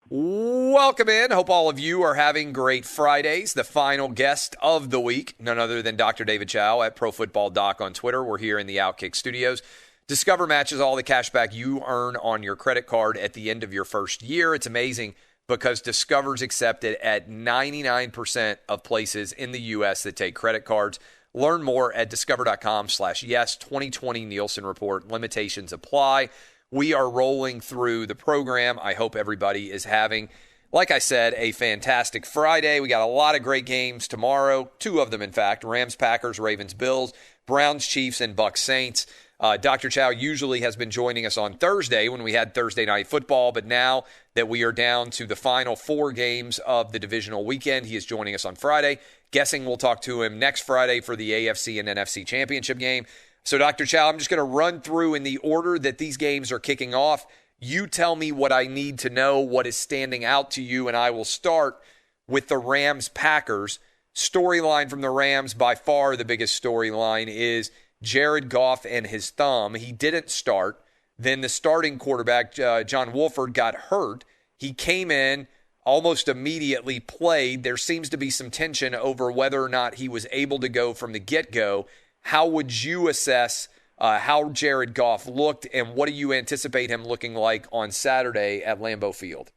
Welcome in. Hope all of you are having great Fridays. The final guest of the week, none other than Dr. David Chao at ProFootballDoc on Twitter. We're here in the OutKick studios. Discover matches all the cash back you earn on your credit card at the end of your first year. It's amazing because Discover's accepted at 99% of places in the U.S. that take credit cards. Learn more at discover.com/yes. 2020 Nielsen Report. Limitations apply. We are rolling through the program. I hope everybody is having, like I said, a fantastic Friday. We got a lot of great games tomorrow. Two of them, in fact. Rams, Packers, Ravens, Bills, Browns, Chiefs, and Bucs, Saints. Dr. Chao usually has been joining us on Thursday when we had Thursday Night Football, but now that we are down to the final four games of the divisional weekend, he is joining us on Friday. Guessing we'll talk to him next Friday for the AFC and NFC championship game. So, Dr. Chao, I'm just going to run through in the order that these games are kicking off. You tell me what I need to know, what is standing out to you, and I will start with the Rams-Packers. Storyline from the Rams, by far the biggest storyline, is Jared Goff and his thumb. He didn't start. Then the starting quarterback, John Wolford, got hurt. He came in, almost immediately played. There seems to be some tension over whether or not he was able to go from the get-go. How would you assess how Jared Goff looked, and what do you anticipate him looking like on Saturday at Lambeau Field?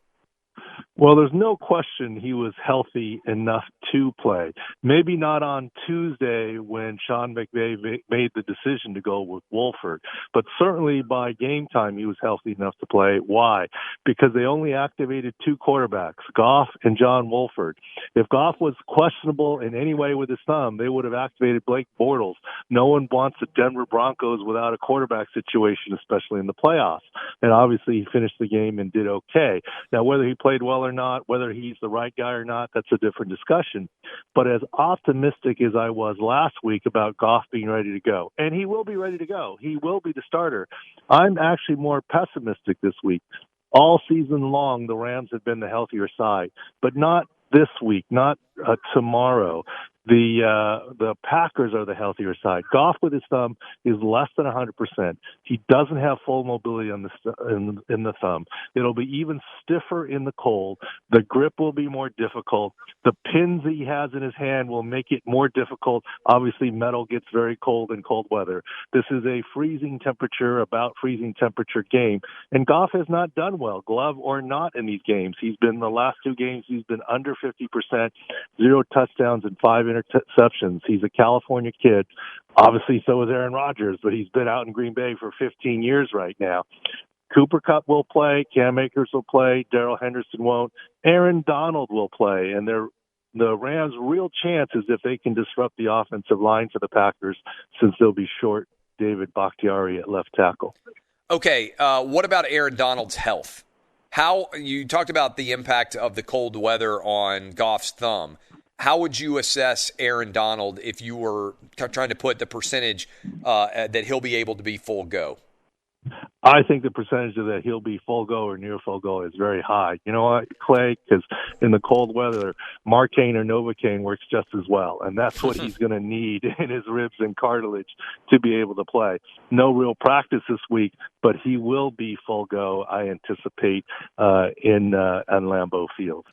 Well, there's no question he was healthy enough to play. Maybe not on Tuesday when Sean McVay made the decision to go with Wolford, but certainly by game time he was healthy enough to play. Why? Because they only activated two quarterbacks, Goff and John Wolford. If Goff was questionable in any way with his thumb, they would have activated Blake Bortles. No one wants the Denver Broncos without a quarterback situation, especially in the playoffs. And obviously he finished the game and did okay. Now, whether he played well or not, whether he's the right guy or not, that's a different discussion. But as optimistic as I was last week about Goff being ready to go, and he will be ready to go, he will be the starter, I'm actually more pessimistic this week. All season long, the Rams have been the healthier side, but not this week, not tomorrow. The Packers are the healthier side. Goff with his thumb is less than 100%. He doesn't have full mobility on in the thumb. It'll be even stiffer in the cold. The grip will be more difficult. The pins he has in his hand will make it more difficult. Obviously, metal gets very cold in cold weather. This is a about freezing temperature game, and Goff has not done well, glove or not, in these games. He's been the last two games, he's been under 50%, 0 touchdowns and 5 interceptions. He's a California kid. Obviously, so is Aaron Rodgers, but he's been out in Green Bay for 15 years right now. Cooper Kupp will play. Cam Akers will play. Darrell Henderson won't. Aaron Donald will play. And the Rams' real chance is if they can disrupt the offensive line for the Packers, since they'll be short David Bakhtiari at left tackle. Okay, what about Aaron Donald's health? How you talked about the impact of the cold weather on Goff's thumb. How would you assess Aaron Donald if you were trying to put the percentage that he'll be able to be full go? I think the percentage of that he'll be full go or near full go is very high. You know what, Clay? Because in the cold weather, Marcaine or Novocaine works just as well, and that's what he's going to need in his ribs and cartilage to be able to play. No real practice this week, but he will be full go, I anticipate, on Lambeau Field.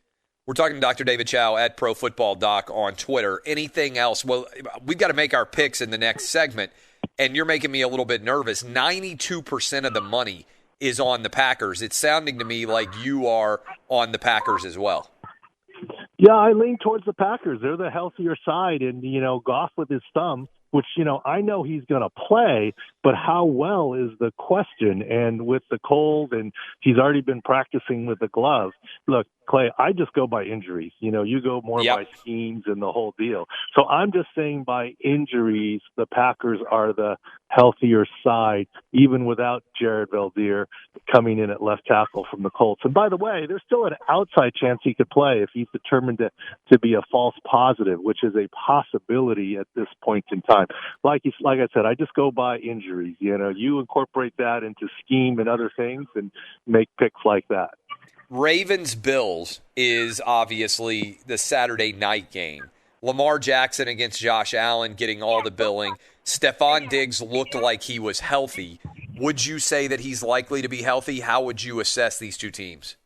We're talking to Dr. David Chao at ProFootballDoc on Twitter. Anything else? Well, we've got to make our picks in the next segment, and you're making me a little bit nervous. 92% of the money is on the Packers. It's sounding to me like you are on the Packers as well. Yeah, I lean towards the Packers. They're the healthier side, and, Goff with his thumb, which, I know he's going to play, but how well is the question? And with the cold, and he's already been practicing with the gloves. Look, Clay, I just go by injuries. You go more by schemes and the whole deal. So I'm just saying by injuries, the Packers are the healthier side, even without Jared Veldheer coming in at left tackle from the Colts. And by the way, there's still an outside chance he could play if he's determined to be a false positive, which is a possibility at this point in time. Like I said, I just go by injuries. You incorporate that into scheme and other things and make picks like that. Ravens-Bills is obviously the Saturday night game. Lamar Jackson against Josh Allen getting all the billing. Stephon Diggs looked like he was healthy. Would you say that he's likely to be healthy? How would you assess these two teams?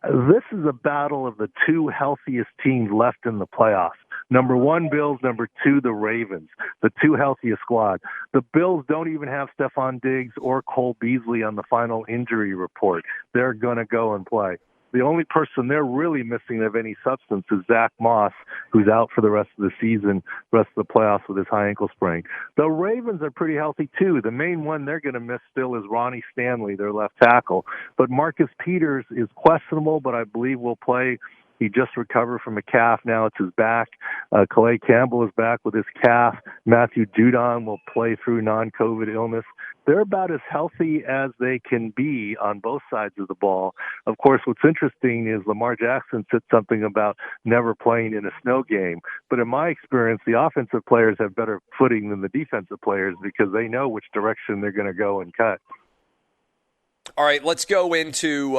This is a battle of the two healthiest teams left in the playoffs. Number one, Bills. Number two, the Ravens, the two healthiest squad. The Bills don't even have Stephon Diggs or Cole Beasley on the final injury report. They're going to go and play. The only person they're really missing of any substance is Zach Moss, who's out for the rest of the season, rest of the playoffs with his high ankle sprain. The Ravens are pretty healthy, too. The main one they're going to miss still is Ronnie Stanley, their left tackle. But Marcus Peters is questionable, but I believe will play. He just recovered from a calf. Now it's his back. Calais Campbell is back with his calf. Matthew Judon will play through non-COVID illness. They're about as healthy as they can be on both sides of the ball. Of course, what's interesting is Lamar Jackson said something about never playing in a snow game. But in my experience, the offensive players have better footing than the defensive players because they know which direction they're going to go and cut. All right, let's go into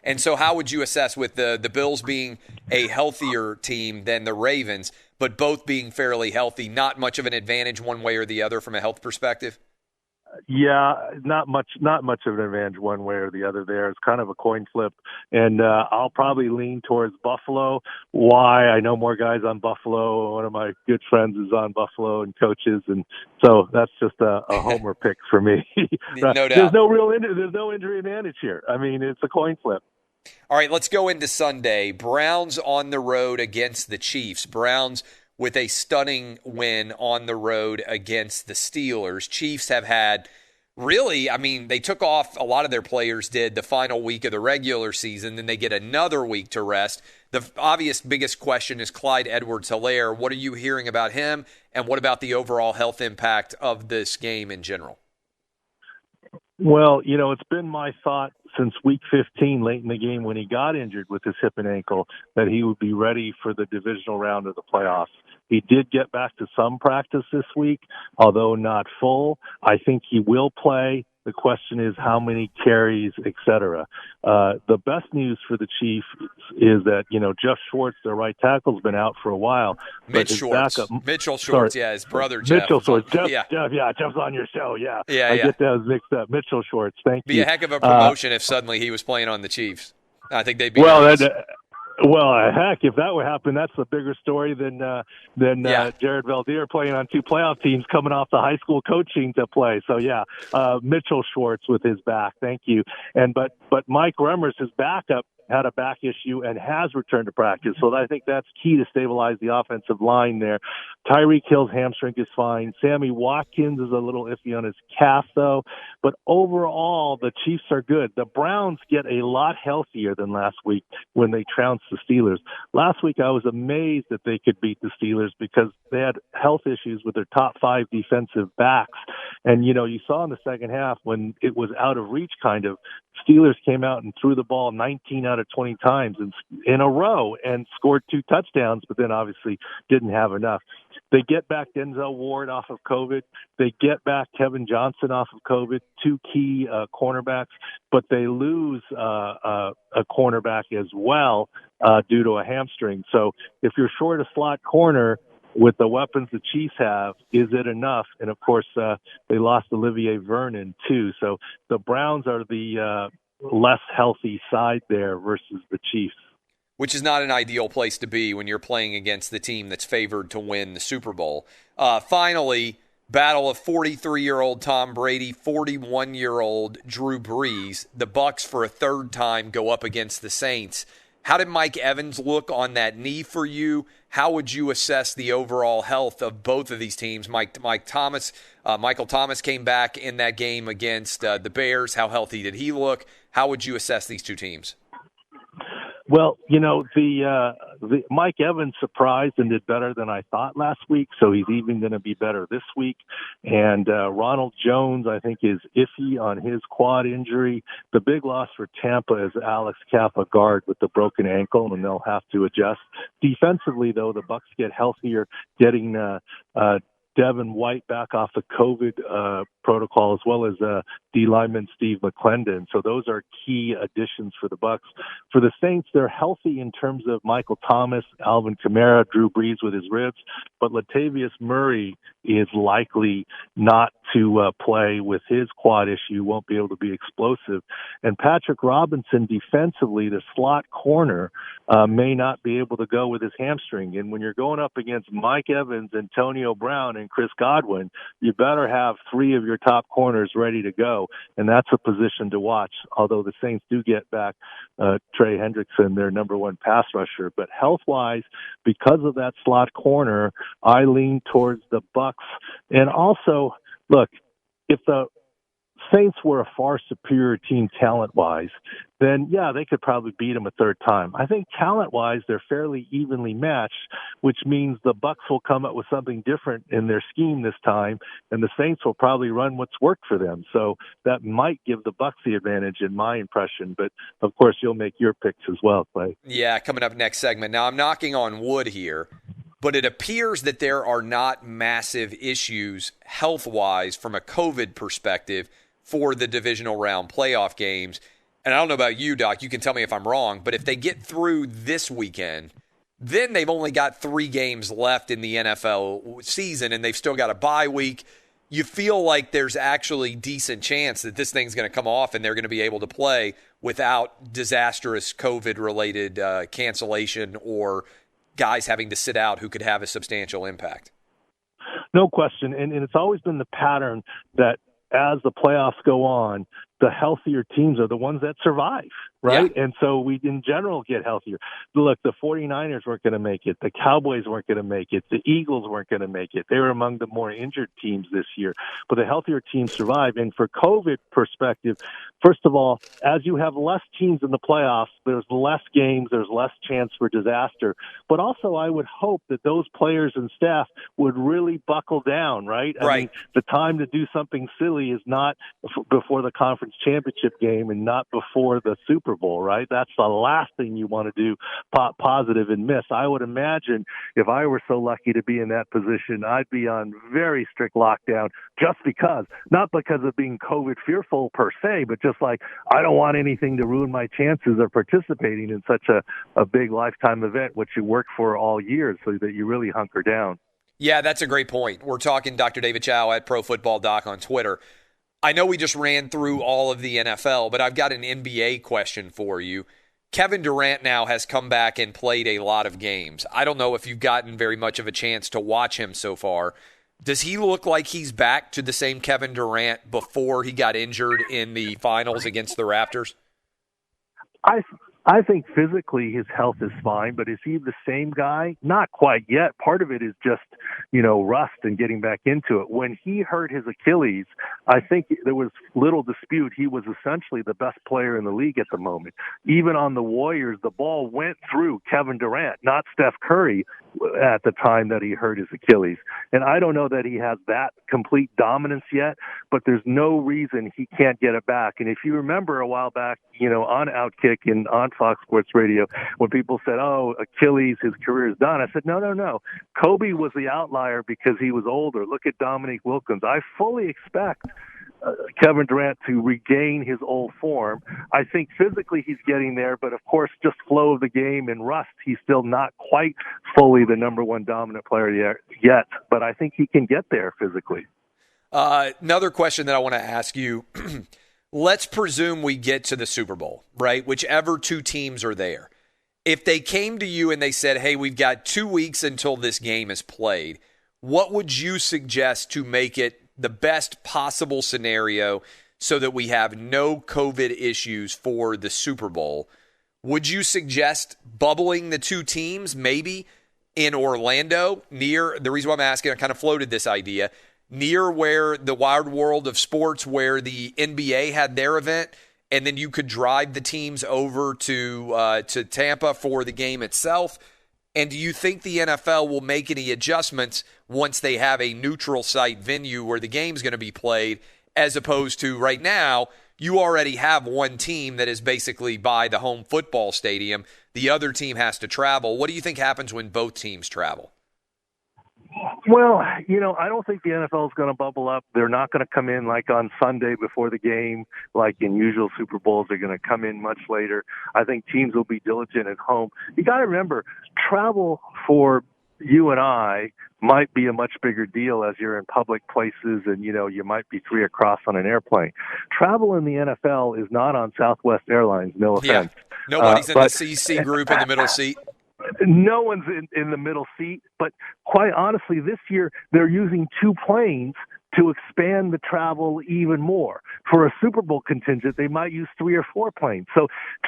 and so how would you assess with the Bills being a healthier team than the Ravens, but both being fairly healthy, not much of an advantage one way or the other from a health perspective? Yeah, not much of an advantage one way or the other there. It's kind of a coin flip, and I'll probably lean towards Buffalo. Why? I know more guys on Buffalo. One of my good friends is on Buffalo and coaches, and so that's just a homer pick for me. No doubt. There's no injury advantage here. I mean, it's a coin flip. All right, let's go into Sunday. Browns on the road against the Chiefs. Browns with a stunning win on the road against the Steelers. Chiefs have had really, I mean, they took off, a lot of their players did, the final week of the regular season, then they get another week to rest. The obvious biggest question is Clyde Edwards-Helaire. What are you hearing about him, and what about the overall health impact of this game in general? Well, it's been my thought since week 15, late in the game when he got injured with his hip and ankle, that he would be ready for the divisional round of the playoffs. He did get back to some practice this week, although not full. I think he will play. The question is how many carries, et cetera. The best news for the Chiefs is that, Jeff Schwartz, their right tackle, has been out for a while. Mitchell Schwartz, yeah, his brother Jeff. Mitchell Schwartz. Jeff's on your show, yeah. I get those mixed up. Mitchell Schwartz, thank you. Be a heck of a promotion if suddenly he was playing on the Chiefs. I think they'd be heck, if that would happen, that's a bigger story than Jared Valdir playing on two playoff teams coming off the high school coaching to play. So, Mitchell Schwartz with his back. Thank you. But Mike Remmers, his backup, had a back issue and has returned to practice. So I think that's key to stabilize the offensive line there. Tyreek Hill's hamstring is fine. Sammy Watkins is a little iffy on his calf, though. But overall, the Chiefs are good. The Browns get a lot healthier than last week when they trounced the Steelers. Last week, I was amazed that they could beat the Steelers because they had health issues with their top 5 defensive backs. And, you saw in the second half when it was out of reach kind of, Steelers came out and threw the ball 19 out of 20 times in a row and scored 2 touchdowns, but then obviously didn't have enough. They get back Denzel Ward off of COVID. They get back Kevin Johnson off of COVID, 2 key cornerbacks, but they lose a cornerback as well due to a hamstring. So if you're short a slot corner with the weapons the Chiefs have, is it enough? And, of course, they lost Olivier Vernon, too. So the Browns are the less healthy side there versus the Chiefs. Which is not an ideal place to be when you're playing against the team that's favored to win the Super Bowl. Finally, battle of 43-year-old Tom Brady, 41-year-old Drew Brees. The Bucs, for a third time, go up against the Saints. How did Mike Evans look on that knee for you? How would you assess the overall health of both of these teams? Michael Thomas came back in that game against the Bears. How healthy did he look? How would you assess these two teams? Well, the Mike Evans surprised and did better than I thought last week, so he's even going to be better this week. And Ronald Jones, I think, is iffy on his quad injury. The big loss for Tampa is Alex Kappa, guard with the broken ankle, and they'll have to adjust. Defensively, though, the Bucs get healthier, getting Devin White back off the COVID protocol, as well as D lineman Steve McClendon. So those are key additions for the Bucs. For the Saints, they're healthy in terms of Michael Thomas, Alvin Kamara, Drew Brees with his ribs, but Latavius Murray is likely not to play with his quad issue, won't be able to be explosive. And Patrick Robinson defensively, the slot corner, may not be able to go with his hamstring. And when you're going up against Mike Evans, Antonio Brown, and Chris Godwin, you better have three of your top corners ready to go. And that's a position to watch, although the Saints do get back Trey Hendrickson, their number one pass rusher. But health-wise, because of that slot corner, I lean towards the Bucks. And also, look, if the Saints were a far superior team talent-wise, then, yeah, they could probably beat them a third time. I think talent-wise, they're fairly evenly matched, which means the Bucks will come up with something different in their scheme this time, and the Saints will probably run what's worked for them. So that might give the Bucks the advantage in my impression. But, of course, you'll make your picks as well, Clay. Yeah, coming up next segment. Now, I'm knocking on wood here, but it appears that there are not massive issues health-wise from a COVID perspective for the divisional round playoff games. And I don't know about you, Doc, you can tell me if I'm wrong, but if they get through this weekend, then they've only got 3 games left in the NFL season, and they've still got a bye week. You feel like there's actually decent chance that this thing's going to come off and they're going to be able to play without disastrous COVID-related cancellation or guys having to sit out who could have a substantial impact. No question. And it's always been the pattern that as the playoffs go on, the healthier teams are the ones that survive, right? Yeah. And so we, in general, get healthier. Look, the 49ers weren't going to make it. The Cowboys weren't going to make it. The Eagles weren't going to make it. They were among the more injured teams this year. But the healthier teams survive. And for COVID perspective, first of all, as you have less teams in the playoffs, there's less games, there's less chance for disaster. But also, I would hope that those players and staff would really buckle down, right? I mean, the time to do something silly is not before the conference championship game and not before the Super Bowl, right? That's the last thing you want to do, pop positive and miss. I would imagine if I were so lucky to be in that position, I'd be on very strict lockdown just because, not because of being COVID fearful per se, but just like I don't want anything to ruin my chances of participating in such a big lifetime event, which you work for all year, so that you really hunker down. Yeah, that's a great point. We're talking Dr. David Chao at ProFootballDoc on Twitter. I know we just ran through all of the NFL, but I've got an NBA question for you. Kevin Durant now has come back and played a lot of games. I don't know if you've gotten very much of a chance to watch him so far. Does he look like he's back to the same Kevin Durant before he got injured in the finals against the Raptors? I think physically his health is fine, but is he the same guy? Not quite yet. Part of it is just, rust and getting back into it. When he hurt his Achilles, I think there was little dispute. He was essentially the best player in the league at the moment. Even on the Warriors, the ball went through Kevin Durant, not Steph Curry, at the time that he hurt his Achilles. And I don't know that he has that complete dominance yet, but there's no reason he can't get it back. And if you remember a while back, on OutKick and on Fox Sports Radio, when people said, oh, Achilles, his career is done, I said, no. Kobe was the outlier because he was older. Look at Dominique Wilkins. I fully expect Kevin Durant to regain his old form. I think physically he's getting there, but of course, just flow of the game and rust, he's still not quite fully the number one dominant player yet, but I think he can get there physically. Another question that I want to ask you, let's presume we get to the Super Bowl, right? Whichever 2 teams are there. If they came to you and they said, hey, we've got 2 weeks until this game is played, what would you suggest to make it the best possible scenario so that we have no COVID issues for the Super Bowl? Would you suggest bubbling the 2 teams maybe in Orlando near, the reason why I'm asking, I kind of floated this idea, near where the wild world of sports where the NBA had their event, and then you could drive the teams over to Tampa for the game itself? And do you think the NFL will make any adjustments once they have a neutral site venue where the game's going to be played, as opposed to right now, you already have one team that is basically by the home football stadium. The other team has to travel. What do you think happens when both teams travel? Well, I don't think the NFL is going to bubble up. They're not going to come in like on Sunday before the game, like in usual Super Bowls. They're going to come in much later. I think teams will be diligent at home. You got to remember, travel for you and I might be a much bigger deal as you're in public places and, you might be three across on an airplane. Travel in the NFL is not on Southwest Airlines, no offense. Yeah. Nobody's in the CC group in the middle seat. No one's in the middle seat, but quite honestly, this year they're using two planes to expand the travel even more. For a Super Bowl contingent, they might use 3 or 4 planes. So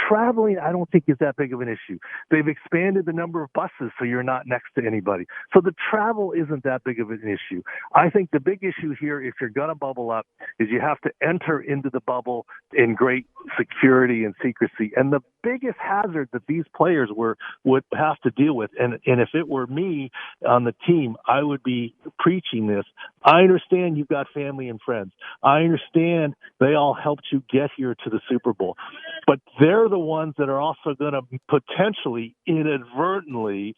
traveling, I don't think is that big of an issue. They've expanded the number of buses so you're not next to anybody. So the travel isn't that big of an issue. I think the big issue here, if you're going to bubble up, is you have to enter into the bubble in great security and secrecy. And the biggest hazard that these players would have to deal with, and if it were me on the team, I would be preaching this. I understand you've got family and friends. I understand they all helped you get here to the Super Bowl. But they're the ones that are also going to potentially, inadvertently,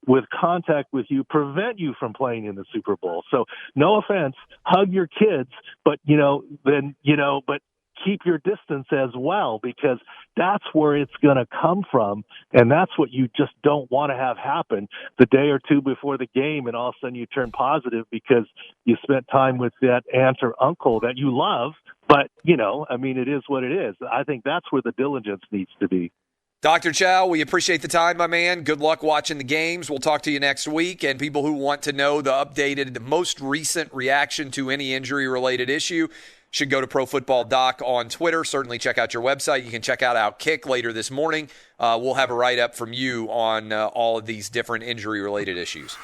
with contact with you, prevent you from playing in the Super Bowl. So no offense, hug your kids, but, but keep your distance as well, because that's where it's going to come from. And that's what you just don't want to have happen the day or two before the game. And all of a sudden you turn positive because you spent time with that aunt or uncle that you love. But, it is what it is. I think that's where the diligence needs to be. Dr. Chao, we appreciate the time, my man. Good luck watching the games. We'll talk to you next week. And people who want to know the updated, most recent reaction to any injury-related issue should go to ProFootballDoc on Twitter. Certainly check out your website. You can check out OutKick later this morning. We'll have a write-up from you on all of these different injury-related issues.